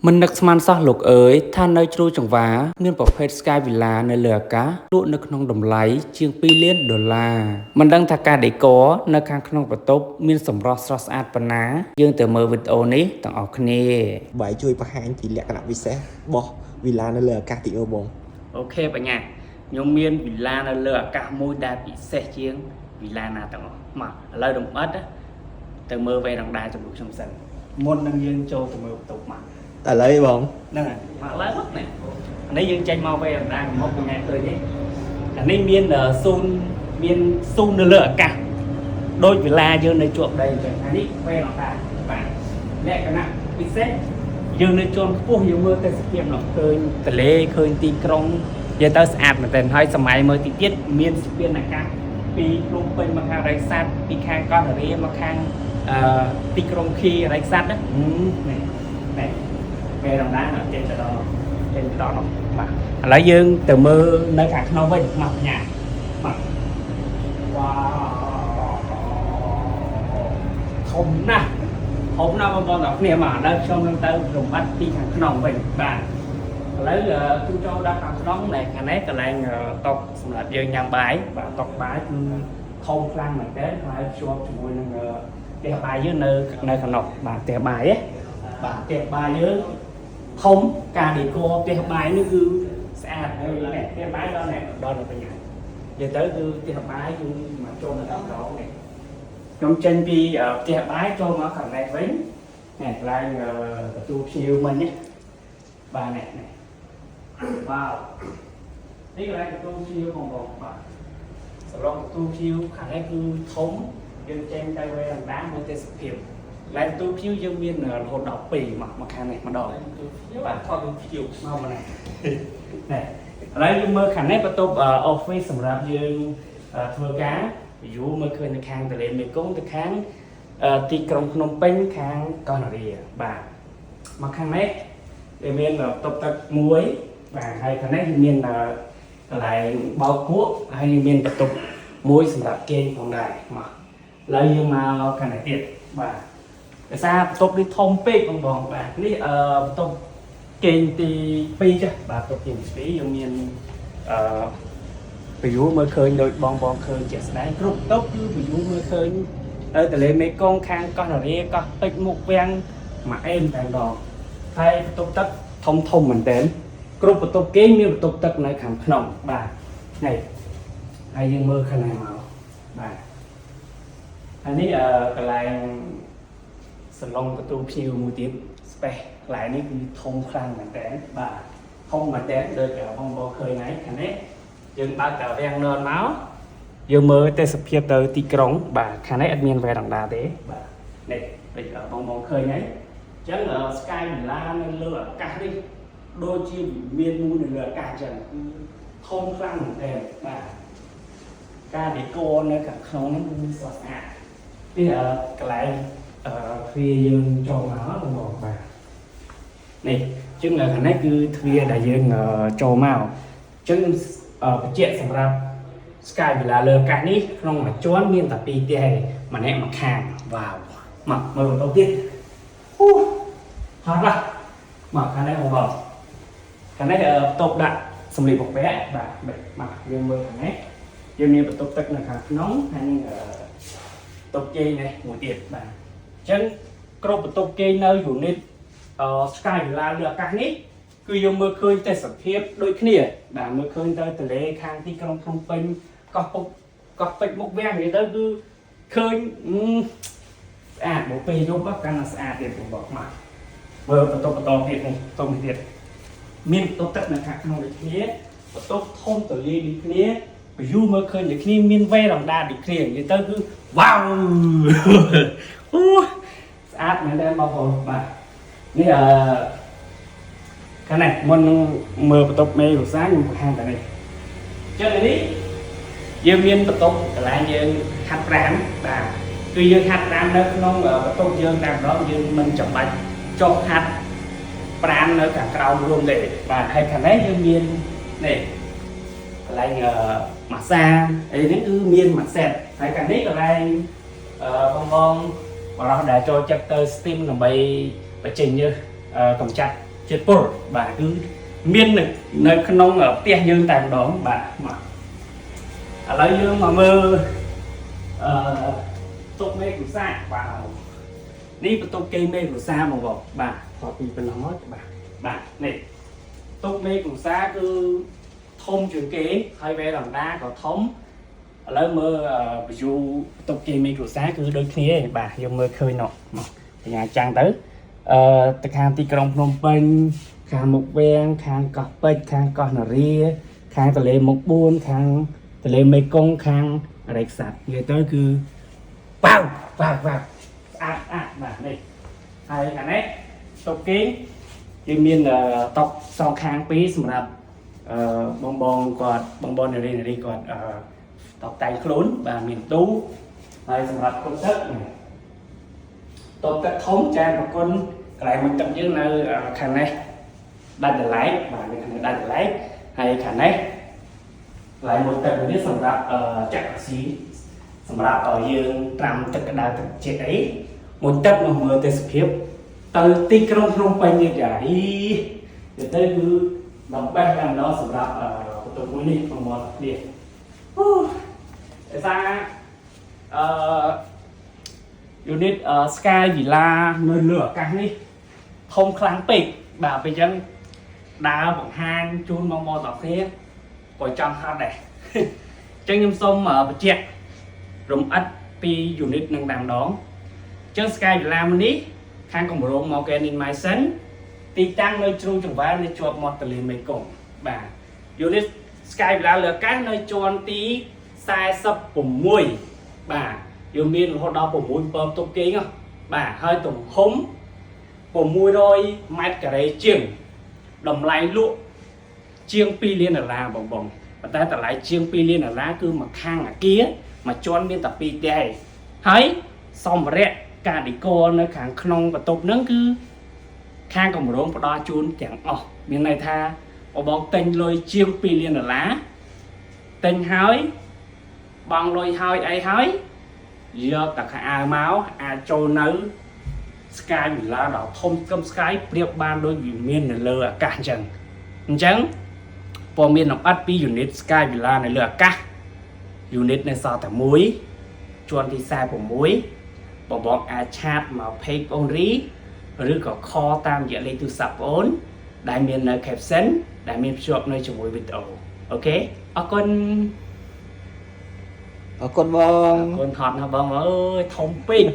មិននឹកស្មានសោះលោកអើយថានៅជ្រោយចង្វាមានប្រភេទ Sky Villa នៅលើអាកាសលក់នៅក្នុងតម្លៃជាង$2 លានមិនដឹងថាការដេក័រនៅខាងក្នុងបន្ទប់មានសម្រស់ស្រស់ស្អាតប៉ុណ្ណាយើងទៅមើលវីដេអូនេះទាំងអស់គ្នាបាយជួយបង្ហាញពីលក្ខណៈពិសេសរបស់ Villa នៅលើអាកាសតិចបង អូខេបញ្ញាខ្ញុំមាន Villa នៅលើអាកាសមួយដែលពិសេសជាង Villa ណាទាំងអស់មកឥឡូវរំអិតទៅមើលវេរងដាជំនួសខ្ញុំសិនមុននឹងយើងចូលទៅមើលបន្ទប់មកតែឥឡូវបងហ្នឹងហើយមកឡើយមកនេះអានេះយើងចេញមកវេរងដាមកបញ្ញាឃើញនេះអានេះមានស៊ូននៅលើអាកាសដូច Villa យើងនៅជាប់ដីអញ្ចឹងអានេះវេរងដាបាទលក្ខណៈពិសេសយើងនៅជាន់ខ្ពស់យើងមើលទេសភាពនោះឃើញទន្លេឃើញទីក្រុងនិយាយទៅស្អាតមែនទែនហើយសម័យមើលទីទៀតមានស្ពានអាកាសពីភ្នំពេញមកខាងរៃស័តពីខាងកោះនរាមកខាងទីក្រុងខីរៃស័តនេះនេះពេលរំដានចេញទៅដល់នោះបាទឥឡូវយើងទៅមើលនៅខាងក្នុងវិញមកបញ្ញាបាទវ៉ាធំណាស់បងប្អូនទាំងគ្នាមកដល់ខ្ញុំនឹងទៅរំបត្តិពីខាងក្នុងវិញបាទឥឡូវគឺចូលដល់ខាងក្នុងដែលខាងនេះកន្លែងតុសម្រាប់យើងញ៉ាំបាយបាទតុបាយគឺធំខ្លាំងមែនទែនហើយភ្ជាប់ជាមួយនឹងផ្ទះបាយយើងនៅខាងនោះបាទផ្ទះបាយបាទផ្ទះបាយយើងធំការដេក័រផ្ទះបាយនេះគឺស្អាតហើយផ្ទះបាយដល់ដល់បញ្ញានិយាយទៅគឺផ្ទះបាយគឺមកចូលនៅដល់ក្រោមនេះខ្ញុំចេញពីផ្ទះបាយចូលមកខាងនេះវិញនេះកន្លែងទទួលភ្ញៀវមិញនេះបាទនេះវ៉ាវនេះកន្លែងទទួលភ្ញៀវបងបាទសាឡុងទទួលភ្ញៀវខាងនេះគឺធំយើងចេញទៅវេរណ្ដាមើលទេសភាពកន្លែងទទួលភ្ញៀវយើងមានរហូតដល់2មកខាងនេះម្ដងបាទថតរូបភ្ញៀវមកនេះនេះឥឡូវយើងមើលខាងនេះបន្ទប់ office សម្រាប់យើងធ្វើការយូរមើលឃើញនៅខាងទន្លេមេគង្គទៅខាងទីក្រុងភ្នំពេញខាងកោះនរាបាទមកខាងនេះវាមានបន្ទប់ទឹកមួយបាទហើយខាងនេះវាមានកន្លែងបោកគក់ហើយមានបន្ទប់មួយសម្រាប់គេងផងដែរមកឥឡូវយើងមកខាងនេះទៀតបាទភាសាបន្ទប់នេះធំពេកបងបាទនេះបន្ទប់គេងទី2ចាស់បាទបន្ទប់គេងទី2យើងមានវីយូមើលឃើញដូចបងឃើញជាក់ស្ដែងគ្រប់តុគឺវីយូមើលឃើញទន្លេមេគង្គខាងកោះនរាកោះពេជ្រមុខវាំងមកអេមតែម្ដងហើយបន្ទប់ទឹកធំមែនតើគ្រប់បន្ទប់គេមានបន្ទប់ទឹកនៅខាងក្នុងបាទនេះហើយយើងមើលខាងណាមកបាទហើយនេះកន្លែងសាឡុងទទួលភ្ញៀវមួយទៀត space កន្លែងនេះគឺធំខ្លាំងមែនតើបាទធំមែនតើដូចបងឃើញហើយខាងនេះយើងបើកតែវាំងននមកយើងមើលទេសភាពទៅទីក្រុងបាទខាងនេះអត់មានវេរណ្ដាទេបាទនេះដូចបងឃើញហើយអញ្ចឹង Sky Villa នៅលើអាកាសនេះដូចជាមានមួយនៅលើអាកាសអញ្ចឹងគឺធំខ្លាំងមែនទែនបាទការដេក័រនៅខាងក្នុងហ្នឹងគឺស្រស់ស្អាតនេះកន្លែងទ្វារយើងចូលមកបងបាទនេះអញ្ចឹងខាងនេះគឺទ្វារដែលយើងចូលមកអញ្ចឹងបញ្ជាក់សម្រាប់ Sky Villa លើអាកាសនេះក្នុងមួយជាន់មានតែ2ផ្ទះឯងម្នាក់មួយខាងវ៉ាវមកមើលបន្ទប់ទៀតអូហត់បាទមកខាងនេះបងខាងនេះបន្ទប់ដាក់សម្លៀកបំពាក់បាទមកយើងមើលខាងនេះយើងមានបន្ទប់ទឹកនៅខាងក្នុងហើយនឹងបន្ទប់គេងនេះមួយទៀតបាទអញ្ចឹងគ្រប់បន្ទប់គេងនៅ unit Sky Villa លើអាកាសនេះគឺយើងមើលឃើញទេសភាពដូចគ្នាបាទមើលឃើញទៅទន្លេខាងទីក្រុងភ្នំពេញកោះពេជ្រមុខវាំងនិយាយទៅគឺឃើញស្អាតមកពេលយប់កាន់តែស្អាតទៀតបងមកមើលបន្ទប់បន្តទៀតនេះបន្ទប់នេះទៀតមានបន្ទប់ទឹកនៅខាងក្នុងដូចគ្នាបន្ទប់ធំទូលាយដូចគ្នាviewមើលឃើញដូចគ្នាមានវេរណ្ដាដូចគ្នានិយាយទៅគឺវ៉ាវអូស្អាតមែនទេបងប្អូនបាទនេះខាងនេះមុននឹងមើលបន្ទប់មេភាសាខ្ញុំបង្ហាញតែនេះចឹងនេះយើងមានបន្ទប់កន្លែងយើងហាត់ប្រាណបាទគឺយើងហាត់ប្រាណនៅក្នុងបន្ទប់យើងតែម្ដងយើងមិនចាំបាច់ចុះហាត់ប្រាណនៅខាងក្រោមរួមទេបាទហើយខាងនេះយើងមាននេះកន្លែងម៉ាស្សាអីនេះគឺមានមួយសេតហើយកន្លែងនេះកន្លែងបងបរោះដែលចូលចិត្តទៅ steam ដើម្បីបញ្ចេញញើសកម្ចាត់ chết bột bà cứ miên này nơi khăn nông ở tia dương tàn đó bà mà lấy dương mà mơ tục mê của xa vào đi vào tục cây mê của xa màบอกbà họ bị bên nó bà này tục mê của xa cứ thông chuyện kế hơi về làm ta có thống lấy mơ ví dụ tục cây mê của xa cứ đôi khi bà vô mơ khơi nọ nhà trang tới tất cả tíក្រុង Phnom Penh ខាងមុខវាំងខាងកោះពេជ្រខាងកោះនរាខាងទន្លេមុខ4ខាងទន្លេមេគង្គខាងរែកស័ព្ទនិយាយទៅគឺប៉ៅស្អាតបាទនេះហើយខាងនេះតុកគេងយើងមានតុកសងខាងពីរសម្រាប់បងគាត់នារីគាត់តុកតែងខ្លួនបាទមានទូហើយសម្រាប់កុំទឹកតុកទឹកធំចានប្រគុណកន្លែងមួយទឹកយើងនៅខាងនេះដាច់ដライបាទនៅខាងនេះដាច់ដライហើយខាងនេះកន្លែងមួយទឹកនេះសម្រាប់ចាក់ស៊ីសម្រាប់ឲ្យយើងត្រាំទឹកក្តៅទឹកជាតិអីមួយទឹកមកមើលទេសភាពទៅទីក្រុងភ្នំពេញនេះចាអីទៅគឺដំបេះតែម្ដងសម្រាប់បន្ទប់មួយនេះក្នុងមាត់នេះអូឯសារunit Sky Villa នៅលើអាកាសនេះធំខ្លាំងពេកបាទពេលអញ្ចឹងដើរបង្ហាញជូនបងៗទាំងគ្នាក៏ចង់ហត់ដែរអញ្ចឹងខ្ញុំសូមបញ្ជាក់រំអិតពី unit នឹងតែម្ដងអញ្ចឹង Sky Villa មួយនេះខាងគម្រោង Morgan in Mason ទីតាំងនៅជ្រោយចង្វារនៅជាប់មាត់ទន្លេមេគង្គបាទ unit Sky Villa លើអាកាសនៅជាន់ទី46បាទយើងមានរហូតដល់6ពើតុបគេងបាទហើយទំហំ600ម៉ែត្រការ៉េជាងតម្លៃលក់ជាង2លានដុល្លារបងប៉ុន្តែតម្លៃជាង2លានដុល្លារគឺមួយខាងអាគារមួយជាន់មានតែ2ផ្ទះហើយសម្ភារៈកាឌីកនៅខាងក្នុងបន្ទប់ហ្នឹងគឺខាងគម្រោងផ្ដល់ជូនទាំងអស់មានន័យថាបងទិញលុយជាង2លានដុល្លារទិញហើយបងលុយហើយអីហើយយកតែខោអាវមកអាចចូលនៅ Sky Villa ដល់ធំកឹម Sky ប្រៀបបានដូចវាមាននៅលើអាកាសអញ្ចឹងព័ត៌មានលម្អិតពី unit Sky Villa នៅលើអាកាស unit នៅសល់តែមួយជាន់ទី46បងអាចឆាតមក page បងរីឬក៏ call តាមរយៈលេខទូរស័ព្ទបងដែលមាននៅ caption ដែលមានភ្ជាប់នៅជាមួយវីដេអូអូខេអរគុណបងអរគុណហត់ណាបងអើយធំពេក